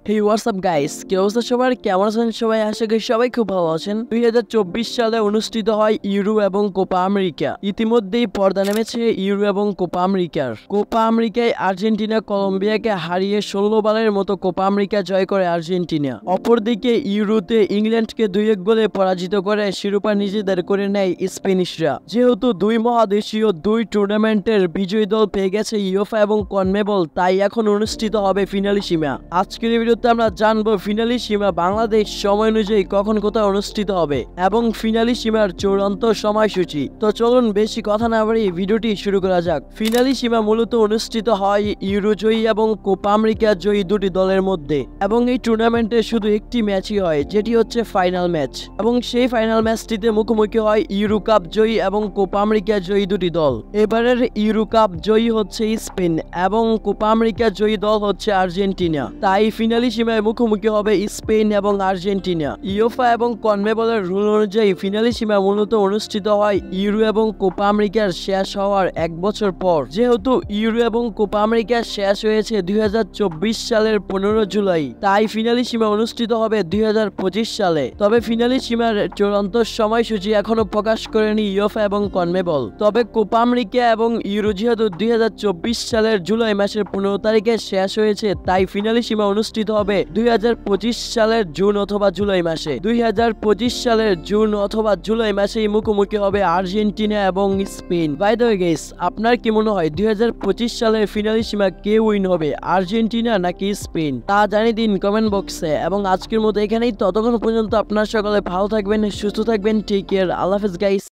হে WhatsApp guys, কি অবস্থা সবার? কেমন আছেন সবাই? আশা করি সবাই খুব ভালো আছেন। 2024 সালে অনুষ্ঠিত হয় ইউরো এবং কোপা আমেরিকা। ইতিমধ্যেই পর্দা নেমেছে ইউরো এবং কোপা আমেরিকার। কোপা আমেরিকায় আর্জেন্টিনা কলম্বিয়াকে হারিয়ে 16 বারের মতো কোপা আমেরিকা জয় করে আর্জেন্টিনা। অপরদিকে ইউরোতে ইংল্যান্ডকে 2-1 গোলে পরাজিত করে শিরোপা নিজেদের করে নেয় স্প্যানিশরা। যেহেতু দুই মহাদেশীয় দুই টুর্নামেন্টের বিজয়ী দল পেয়ে গেছে ইউফা এবং কনমেবল, তাই এখন অনুষ্ঠিত হবে ফিনালিসিমা। আজকের ভিডিওতে আমরা জানবো ফিনালিসিমা বাংলাদেশ সময় অনুযায়ী কখন কোথায় অনুষ্ঠিত হবে এবং ফিনালিসিমার চূড়ান্ত সময়সূচি। তো চলুন বেশি কথা না বাড়িয়ে ভিডিওটি শুরু করা যাক। ফিনালিসিমা মূলত অনুষ্ঠিত হয় ইউরো জয়ী এবং কোপা আমেরিকা জয়ী দুটি দলের মধ্যে, এবং এই টুর্নামেন্টে শুধু একটি ম্যাচই হয়, যেটি হচ্ছে ফাইনাল ম্যাচ। এবং সেই ফাইনাল ম্যাচটিতে মুখোমুখি হয় ইউরো কাপ জয়ী এবং কোপা আমেরিকা জয়ী দুটি দল। এবারের ইউরো কাপ জয়ী হচ্ছে স্পেন এবং কোপা আমেরিকা জয়ী দল হচ্ছে আর্জেন্টিনা। তাই ফিনালিসিমায় মুখোমুখি হবে স্পেন এবং আর্জেন্টিনা। ইউফা এবং কনমেবলের রুল অনুযায়ী ফিনালিসিমা মূলত অনুষ্ঠিত হয় ইউরো এবং কোপা আমেরিকার শেষ হওয়ার 1 বছর পর। যেহেতু ইউরো এবং কোপা আমেরিকা শেষ হয়েছে 2024 সালের 15 জুলাই, তাই ফিনালিসিমা অনুষ্ঠিত হবে 2025 সালে। তবে ফিনালিসিমার চূড়ান্ত সময়সূচি এখনো প্রকাশ করেনি ইউফা এবং কনমেবল। তবে কোপা আমেরিকা এবং ইউরো যেহেতু 2024 সালের জুলাই মাসের 15 তারিখে শেষ হয়েছে, তাই ফিনালিসিমা অনুষ্ঠিত হবে 2025 সালের জুন অথবা জুলাই মাসে। 2025 সালের জুন অথবা জুলাই মাসেই মুখোমুখি হবে আর্জেন্টিনা এবং Spain. By the way guys, আপনার কি মনে হয় 2025 সালের ফিনালিসিমা কে উইন হবে, আর্জেন্টিনা নাকি স্পেন? তা জানিয়ে দিন কমেন্ট বক্সে। এবং আজকের মতো এখানেই, ততক্ষণ পর্যন্ত আপনার সকলে ভালো থাকবেন, সুস্থ থাকবেন। টেক কেয়ার, আল্লাহ হাফেজ গাইস।